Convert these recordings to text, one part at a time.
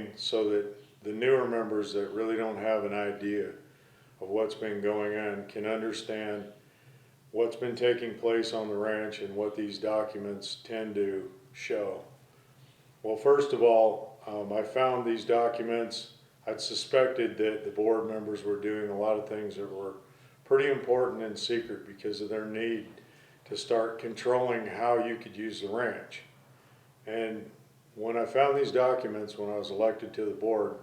explain so that the newer members that really don't have an idea of what's been going on can understand what's been taking place on the ranch and what these documents tend to show. Well, first of all, I found these documents. I'd suspected that the board members were doing a lot of things that were pretty important and secret because of their need to start controlling how you could use the ranch. And when I found these documents, when I was elected to the board,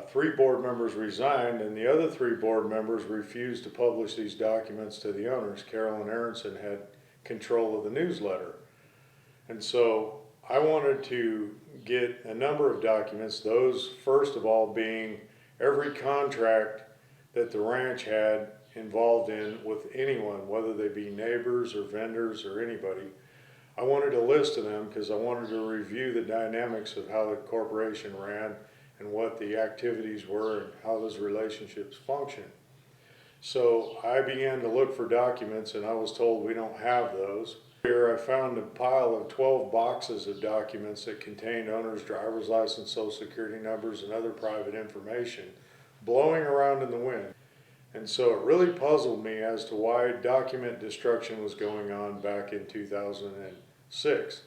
3 board members resigned and the other 3 board members refused to publish these documents to the owners. Carolyn Aronson had control of the newsletter. And so I wanted to get a number of documents, those first of all being every contract that the ranch had involved in with anyone, whether they be neighbors or vendors or anybody. I wanted a list of them because I wanted to review the dynamics of how the corporation ran and what the activities were and how those relationships function. So I began to look for documents and I was told we don't have those. Here I found a pile of 12 boxes of documents that contained owners' driver's license, social security numbers, and other private information blowing around in the wind. And so it really puzzled me as to why document destruction was going on back in 2006.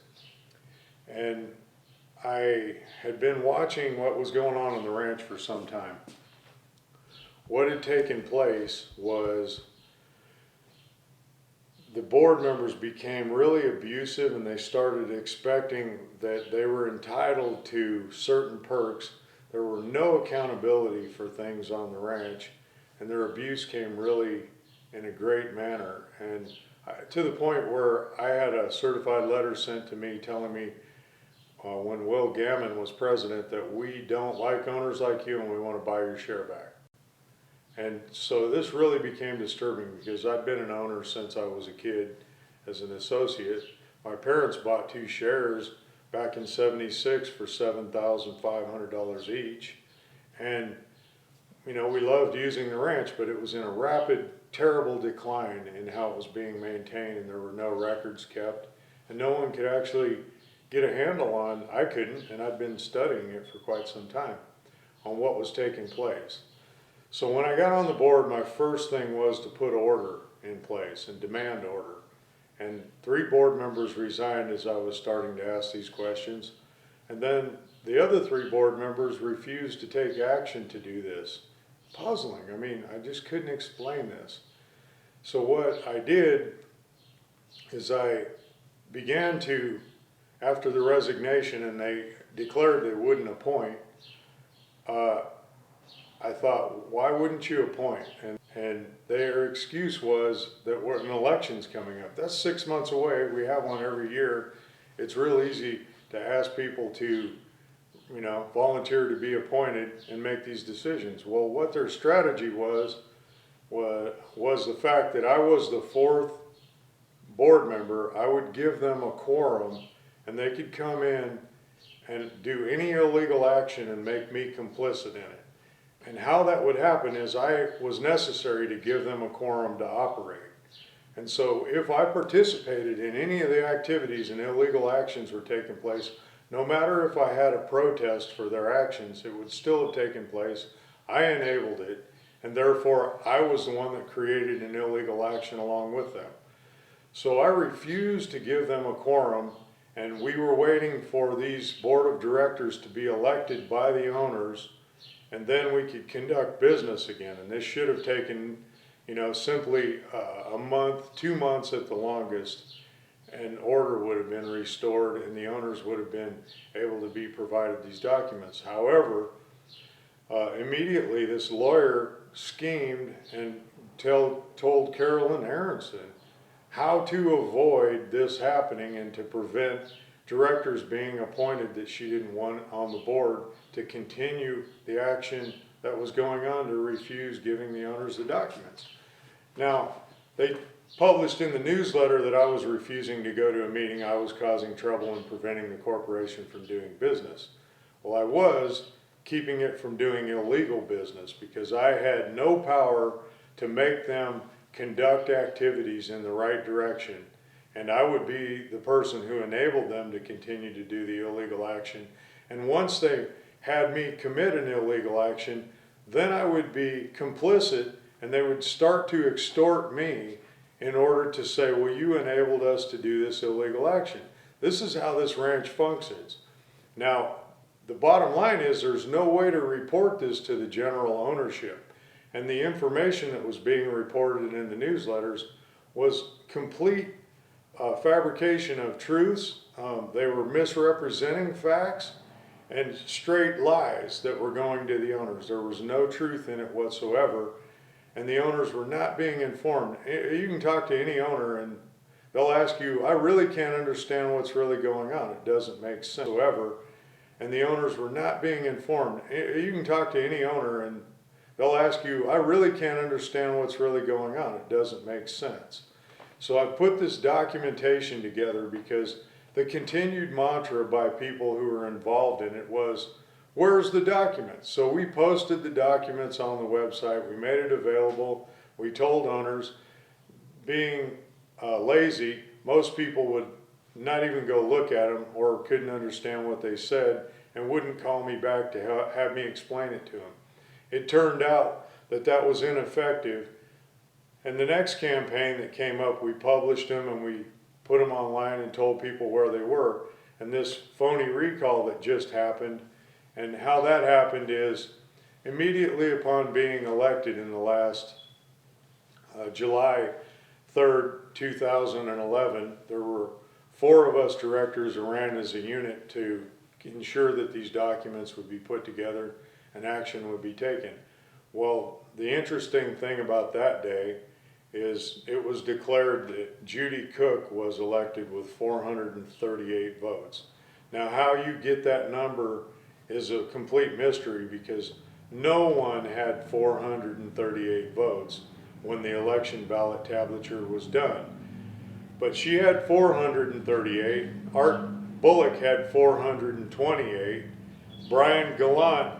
And I had been watching what was going on the ranch for some time. What had taken place was the board members became really abusive and they started expecting that they were entitled to certain perks. There were no accountability for things on the ranch, and their abuse came really in a great manner. And to the point where I had a certified letter sent to me telling me when Will Gammon was president that we don't like owners like you and we want to buy your share back. And so this really became disturbing because I'd been an owner since I was a kid as an associate. My parents bought 2 shares back in '76 for $7,500 each. And you know, we loved using the ranch, but it was in a rapid, terrible decline in how it was being maintained, and there were no records kept, and no one could actually get a handle on, I couldn't, and I'd been studying it for quite some time, on what was taking place. So when I got on the board, my first thing was to put order in place and demand order. And 3 board members resigned as I was starting to ask these questions. And then the other 3 board members refused to take action to do this. Puzzling. I mean, I just couldn't explain this. So what I did is I began to, after the resignation and they declared they wouldn't appoint, I thought, why wouldn't you appoint? And their excuse was that an election's coming up. That's 6 months away. We have one every year. It's real easy to ask people to, you know, volunteer to be appointed and make these decisions. Well, what their strategy was the fact that I was the 4th board member. I would give them a quorum and they could come in and do any illegal action and make me complicit in it. And how that would happen is I was necessary to give them a quorum to operate. And so if I participated in any of the activities and illegal actions were taking place, no matter if I had a protest for their actions, it would still have taken place. I enabled it, and therefore I was the one that created an illegal action along with them. So I refused to give them a quorum, and we were waiting for these board of directors to be elected by the owners, and then we could conduct business again. And this should have taken, you know, simply a month, 2 months at the longest, and order would have been restored and the owners would have been able to be provided these documents. However, immediately this lawyer schemed and told Carolyn Aronson how to avoid this happening and to prevent directors being appointed that she didn't want on the board to continue the action that was going on to refuse giving the owners the documents. Now, they published in the newsletter that I was refusing to go to a meeting. I was causing trouble and preventing the corporation from doing business. Well, I was keeping it from doing illegal business because I had no power to make them conduct activities in the right direction. And I would be the person who enabled them to continue to do the illegal action. And once they had me commit an illegal action, then I would be complicit and they would start to extort me in order to say, well, you enabled us to do this illegal action. This is how this ranch functions. Now, the bottom line is there's no way to report this to the general ownership. And the information that was being reported in the newsletters was complete fabrication of truths. They were misrepresenting facts and straight lies that were going to the owners. There was no truth in it whatsoever, and the owners were not being informed. You can talk to any owner and they'll ask you, I really can't understand what's really going on. It doesn't make sense whatsoever. And the owners were not being informed. You can talk to any owner and they'll ask you, I really can't understand what's really going on. It doesn't make sense. So I put this documentation together because the continued mantra by people who were involved in it was, where's the documents? So we posted the documents on the website. We made it available. We told owners, being lazy, most people would not even go look at them or couldn't understand what they said and wouldn't call me back to have me explain it to them. It turned out that that was ineffective. And the next campaign that came up, we published them and we put them online and told people where they were. And this phony recall that just happened, and how that happened is immediately upon being elected in the last July 3rd, 2011, there were 4 of us directors who ran as a unit to ensure that these documents would be put together and action would be taken. Well, the interesting thing about that day is it was declared that Judy Cook was elected with 438 votes. Now, how you get that number is a complete mystery because no one had 438 votes when the election ballot tablature was done. But she had 438, Art Bullock had 428, Brian Gallant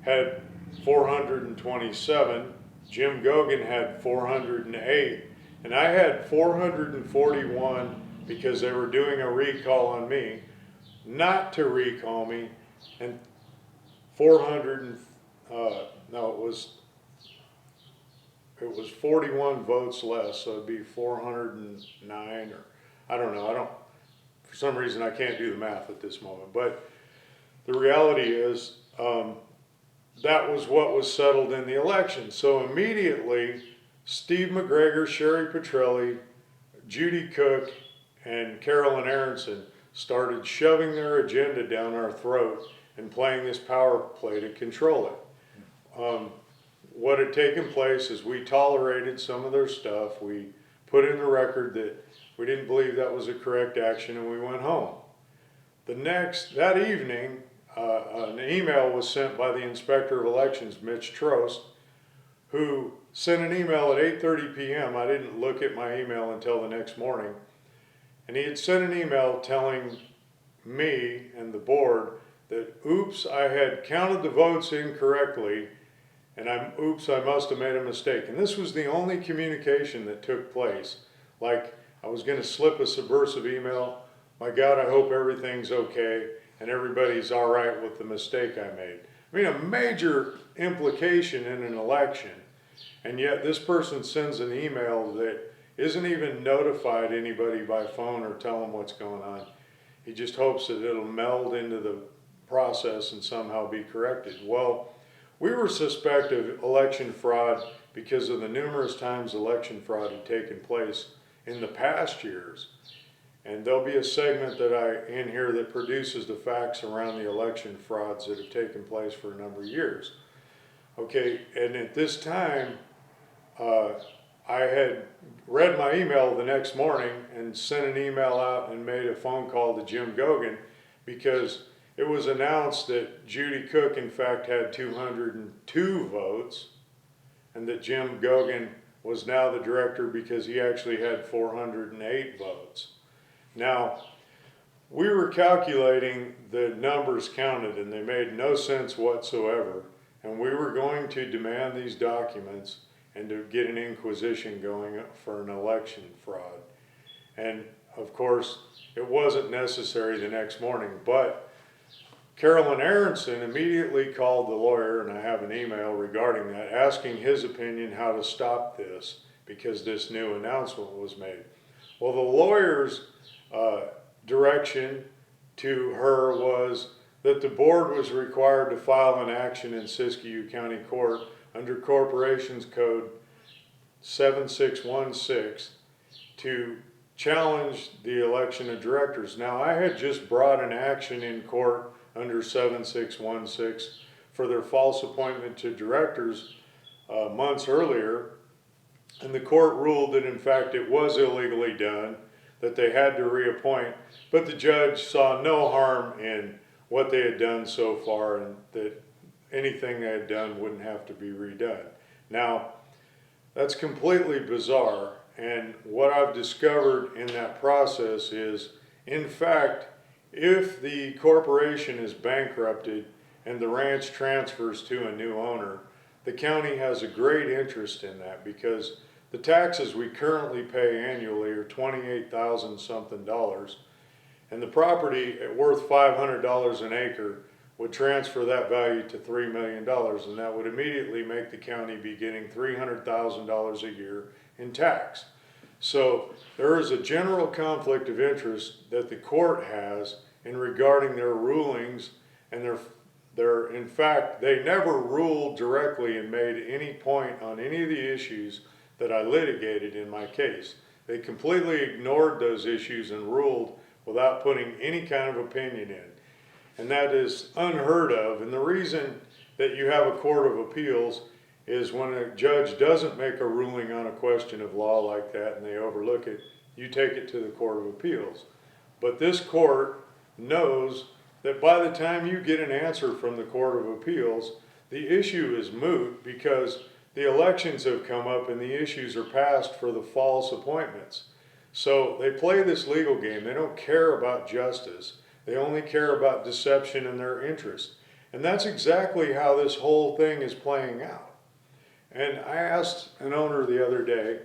had 427, Jim Gogan had 408, and I had 441 because they were doing a recall on me, not to recall me, and 400, it was 41 votes less, so it'd be 409, or I don't know, for some reason I can't do the math at this moment, but the reality is, that was what was settled in the election. So immediately, Steve McGregor, Sherry Petrelli, Judy Cook, and Carolyn Aronson started shoving their agenda down our throat and playing this power play to control it. What had taken place is we tolerated some of their stuff. We put in the record that we didn't believe that was a correct action, and we went home. That evening, an email was sent by the Inspector of Elections, Mitch Trost, who sent an email at 8:30 p.m. I didn't look at my email until the next morning. And he had sent an email telling me and the board that, oops, I had counted the votes incorrectly, and I must have made a mistake. And this was the only communication that took place. Like, I was going to slip a subversive email, my God, I hope everything's okay, and everybody's all right with the mistake I made. I mean, a major implication in an election, and yet this person sends an email that isn't even notified anybody by phone or tell them what's going on. He just hopes that it'll meld into the process and somehow be corrected. Well, we were suspect of election fraud because of the numerous times election fraud had taken place in the past years. And there'll be a segment in here that produces the facts around the election frauds that have taken place for a number of years. Okay, and at this time, I had read my email the next morning and sent an email out and made a phone call to Jim Gogan because it was announced that Judy Cook, in fact, had 202 votes and that Jim Gogan was now the director because he actually had 408 votes. Now, we were calculating the numbers counted and they made no sense whatsoever, and we were going to demand these documents and to get an inquisition going for an election fraud. And of course, it wasn't necessary the next morning, but Carolyn Aronson immediately called the lawyer, and I have an email regarding that, asking his opinion how to stop this because this new announcement was made. Well, the lawyer's direction to her was that the board was required to file an action in Siskiyou County Court under Corporations Code 7616 to challenge the election of directors. Now, I had just brought an action in court under 7616 for their false appointment to directors months earlier, and the court ruled that in fact it was illegally done, that they had to reappoint, but the judge saw no harm in what they had done so far and that anything they had done wouldn't have to be redone. Now, that's completely bizarre, and what I've discovered in that process is, in fact, if the corporation is bankrupted and the ranch transfers to a new owner, the county has a great interest in that because the taxes we currently pay annually are $28,000 something, and the property at worth $500 an acre would transfer that value to $3 million, and that would immediately make the county be getting $300,000 a year in tax. So there is a general conflict of interest that the court has in regarding their rulings, and in fact, they never ruled directly and made any point on any of the issues that I litigated in my case. They completely ignored those issues and ruled without putting any kind of opinion in. And that is unheard of. And the reason that you have a court of appeals is when a judge doesn't make a ruling on a question of law like that and they overlook it, you take it to the Court of Appeals. But this court knows that by the time you get an answer from the Court of Appeals, the issue is moot because the elections have come up and the issues are passed for the false appointments. So they play this legal game. They don't care about justice. They only care about deception and their interest. And that's exactly how this whole thing is playing out. And I asked an owner the other day,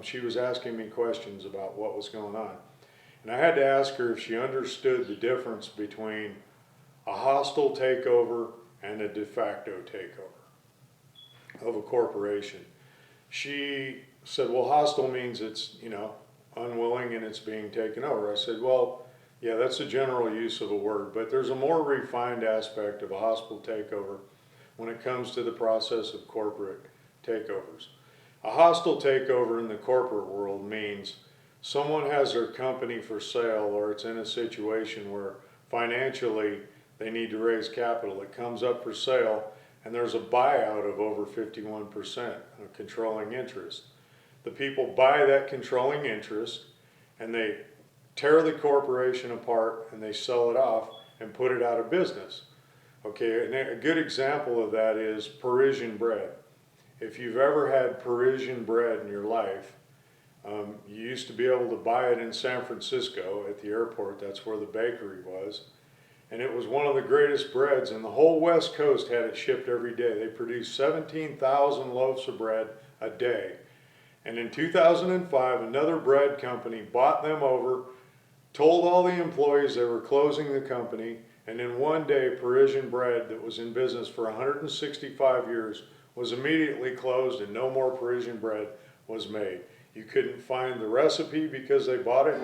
she was asking me questions about what was going on. And I had to ask her if she understood the difference between a hostile takeover and a de facto takeover of a corporation. She said, well, hostile means it's, unwilling and it's being taken over. I said, well, yeah, that's a general use of a word, but there's a more refined aspect of a hostile takeover when it comes to the process of corporate takeovers. A hostile takeover in the corporate world means someone has their company for sale or it's in a situation where financially they need to raise capital. It comes up for sale and there's a buyout of over 51% of controlling interest. The people buy that controlling interest and they tear the corporation apart and they sell it off and put it out of business. Okay, and a good example of that is Parisian bread. If you've ever had Parisian bread in your life, you used to be able to buy it in San Francisco at the airport. That's where the bakery was. And it was one of the greatest breads, and the whole West Coast had it shipped every day. They produced 17,000 loaves of bread a day. And in 2005, another bread company bought them over, told all the employees they were closing the company, and in one day, Parisian bread that was in business for 165 years was immediately closed and no more Parisian bread was made. You couldn't find the recipe because they bought it.